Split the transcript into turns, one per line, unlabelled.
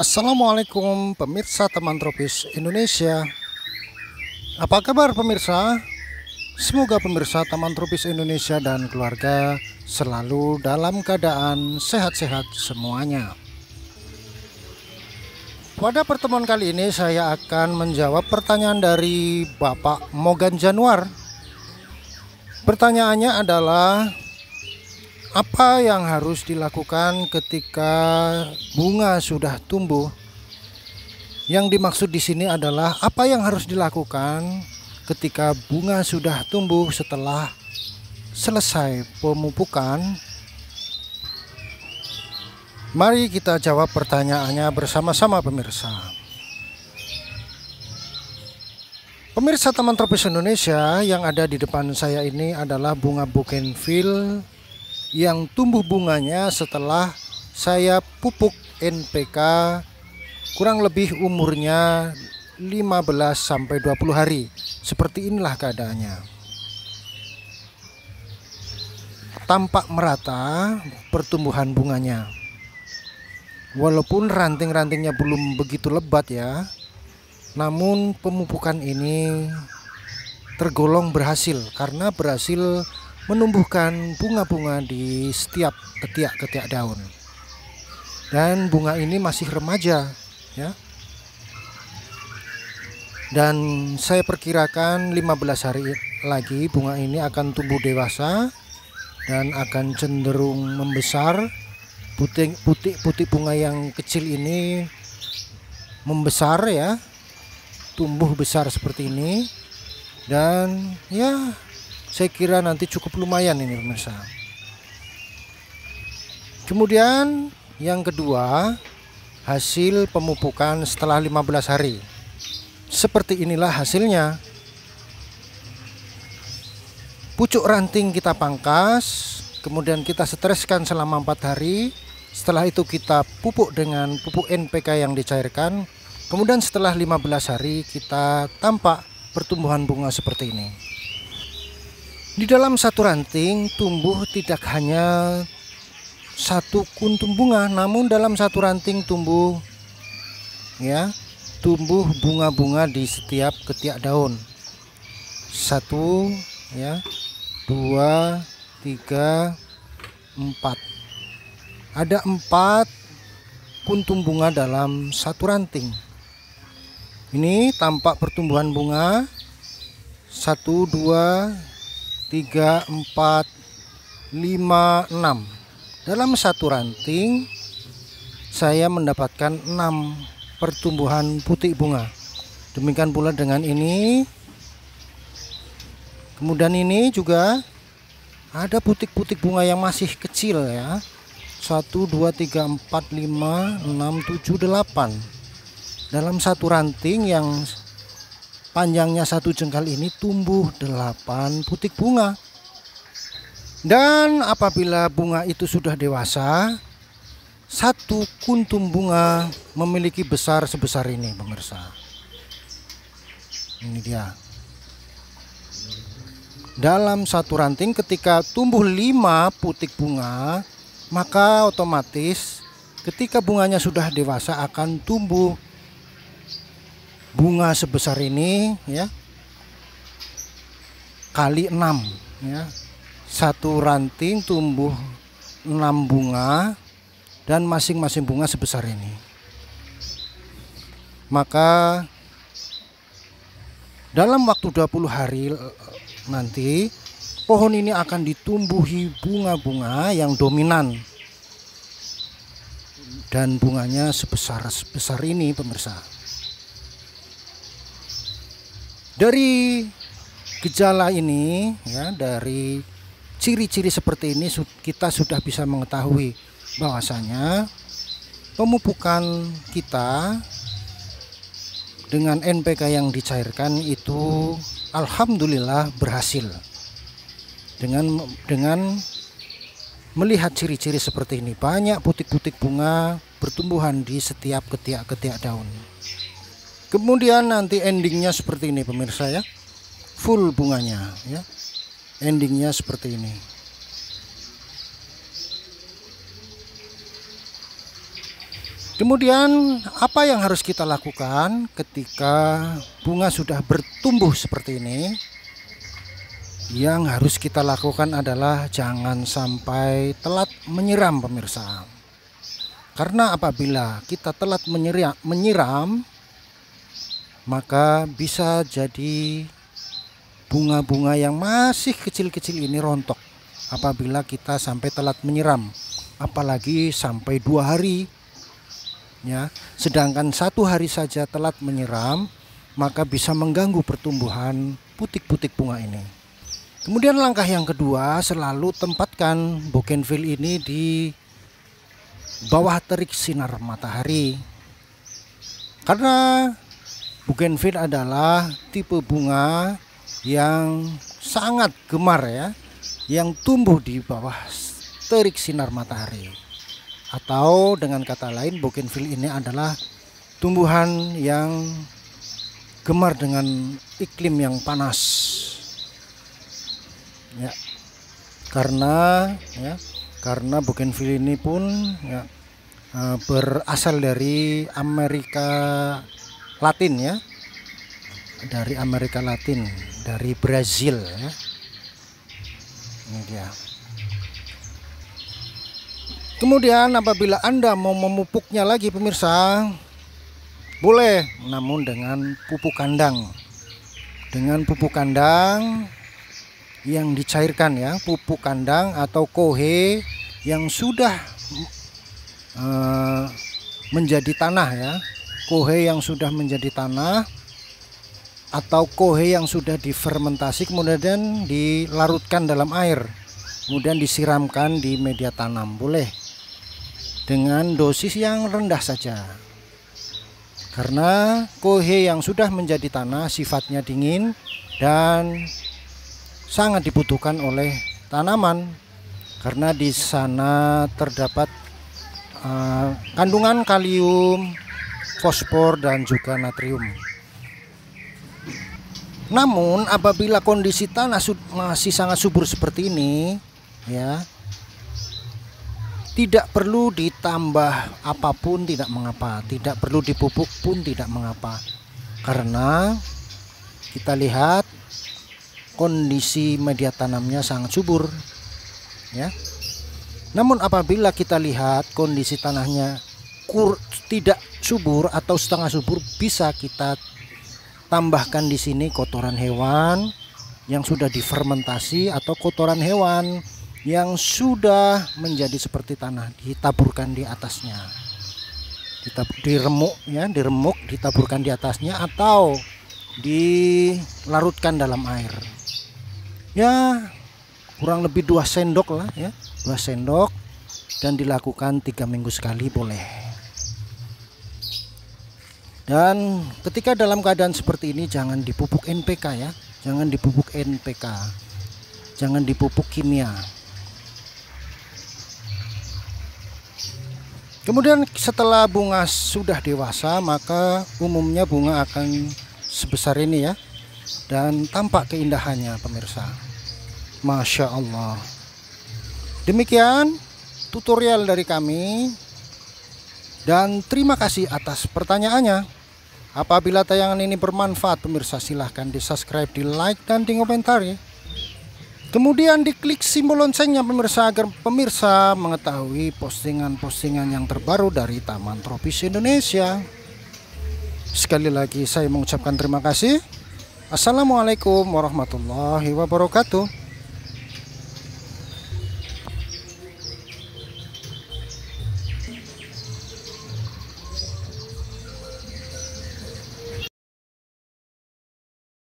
Assalamualaikum pemirsa Taman Tropis Indonesia. Apa kabar pemirsa? Semoga pemirsa Taman Tropis Indonesia dan keluarga selalu dalam keadaan sehat-sehat semuanya. Pada pertemuan kali ini saya akan menjawab pertanyaan dari Bapak Mogan Januar. Pertanyaannya adalah, apa yang harus dilakukan ketika bunga sudah tumbuh? Yang dimaksud di sini adalah apa yang harus dilakukan ketika bunga sudah tumbuh setelah selesai pemupukan. Mari kita jawab pertanyaannya bersama-sama pemirsa. Pemirsa Taman Tropis Indonesia, yang ada di depan saya ini adalah bunga bougainville yang tumbuh bunganya setelah saya pupuk NPK, kurang lebih umurnya 15-20 hari. Seperti inilah keadaannya. Tampak merata pertumbuhan bunganya. Walaupun ranting-rantingnya belum begitu lebat ya, namun pemupukan ini tergolong berhasil karena berhasil menumbuhkan bunga-bunga di setiap ketiak-ketiak daun. Dan bunga ini masih remaja ya. Dan saya perkirakan 15 hari lagi bunga ini akan tumbuh dewasa dan akan cenderung membesar. Putih bunga yang kecil ini membesar ya, tumbuh besar seperti ini. Dan ya, saya kira nanti cukup lumayan ini pemirsa. Kemudian yang kedua, hasil pemupukan setelah 15 hari. Seperti inilah hasilnya. Pucuk ranting kita pangkas, kemudian kita streskan selama 4 hari. Setelah itu kita pupuk dengan pupuk NPK yang dicairkan. Kemudian setelah 15 hari kita tampak pertumbuhan bunga seperti ini. Di dalam satu ranting tumbuh tidak hanya satu kuntum bunga, namun dalam satu ranting tumbuh bunga-bunga di setiap ketiak daun. 1 ya, 2, 3, 4. Ada 4 kuntum bunga dalam satu ranting. Ini tampak pertumbuhan bunga 1, 2, 3, 4, 5, 6. Dalam satu ranting saya mendapatkan 6 pertumbuhan putik bunga. Demikian pula dengan ini. Kemudian ini juga ada putik-putik bunga yang masih kecil ya. 1, 2, 3, 4, 5, 6, 7, 8. Dalam satu ranting yang panjangnya 1 jengkal ini tumbuh 8 putik bunga. Dan apabila bunga itu sudah dewasa, 1 kuntum bunga memiliki besar sebesar ini pemirsa. Ini dia. Dalam satu ranting ketika tumbuh 5 putik bunga, maka otomatis ketika bunganya sudah dewasa akan tumbuh bunga sebesar ini ya, kali 6 ya. Satu ranting tumbuh 6 bunga dan masing-masing bunga sebesar ini. Maka dalam waktu 20 hari nanti pohon ini akan ditumbuhi bunga-bunga yang dominan. Dan bunganya sebesar ini pemirsa. Dari gejala ini ya, dari ciri-ciri seperti ini kita sudah bisa mengetahui bahwasanya pemupukan kita dengan NPK yang dicairkan itu alhamdulillah berhasil. Dengan melihat ciri-ciri seperti ini, banyak putik-putik bunga bertumbuhan di setiap ketiak-ketiak daun. Kemudian nanti endingnya seperti ini pemirsa ya, full bunganya ya, endingnya seperti ini. Kemudian apa yang harus kita lakukan ketika bunga sudah bertumbuh seperti ini? Yang harus kita lakukan adalah jangan sampai telat menyiram, pemirsa. Karena apabila kita telat menyiram, maka bisa jadi bunga-bunga yang masih kecil-kecil ini rontok apabila kita sampai telat menyiram, apalagi sampai 2 hari ya. Sedangkan 1 hari saja telat menyiram, maka bisa mengganggu pertumbuhan putik-putik bunga ini. Kemudian langkah yang kedua, selalu tempatkan bougainville ini di bawah terik sinar matahari. Karena bougainville adalah tipe bunga yang sangat gemar ya, yang tumbuh di bawah terik sinar matahari. Atau dengan kata lain, bougainville ini adalah tumbuhan yang gemar dengan iklim yang panas. Ya. Karena bougainville ini pun ya, berasal dari Amerika Latin ya. Dari Amerika Latin, dari Brazil ya. Ini dia. Kemudian apabila Anda mau memupuknya lagi, pemirsa, boleh, namun dengan pupuk kandang. Dengan pupuk kandang yang dicairkan ya, pupuk kandang atau kohe yang sudah menjadi tanah ya, kohe yang sudah menjadi tanah atau kohe yang sudah difermentasi kemudian dilarutkan dalam air, kemudian disiramkan di media tanam, boleh dengan dosis yang rendah saja. Karena kohe yang sudah menjadi tanah sifatnya dingin dan sangat dibutuhkan oleh tanaman karena di sana terdapat kandungan kalium, fosfor dan juga natrium. Namun apabila kondisi tanah masih sangat subur seperti ini ya, tidak perlu ditambah apapun, tidak mengapa, tidak perlu dipupuk pun tidak mengapa, karena kita lihat kondisi media tanamnya sangat subur ya. Namun apabila kita lihat kondisi tanahnya tidak subur atau setengah subur, bisa kita tambahkan di sini kotoran hewan yang sudah difermentasi atau kotoran hewan yang sudah menjadi seperti tanah, ditaburkan di atasnya. Diremuk ya, diremuk, ditaburkan di atasnya atau dilarutkan dalam air. Ya, kurang lebih 2 sendok lah ya, 2 sendok, dan dilakukan 3 minggu sekali boleh. Dan ketika dalam keadaan seperti ini jangan dipupuk NPK ya, jangan dipupuk NPK, jangan dipupuk kimia. Kemudian setelah bunga sudah dewasa, maka umumnya bunga akan sebesar ini ya, dan tampak keindahannya, pemirsa. Masya Allah. Demikian tutorial dari kami, dan terima kasih atas pertanyaannya. Apabila tayangan ini bermanfaat, pemirsa, silahkan di subscribe, di like, dan di komentari. Kemudian diklik simbol loncengnya, pemirsa, agar pemirsa mengetahui postingan-postingan yang terbaru dari Taman Tropis Indonesia. Sekali lagi saya mengucapkan terima kasih. Assalamualaikum warahmatullahi wabarakatuh.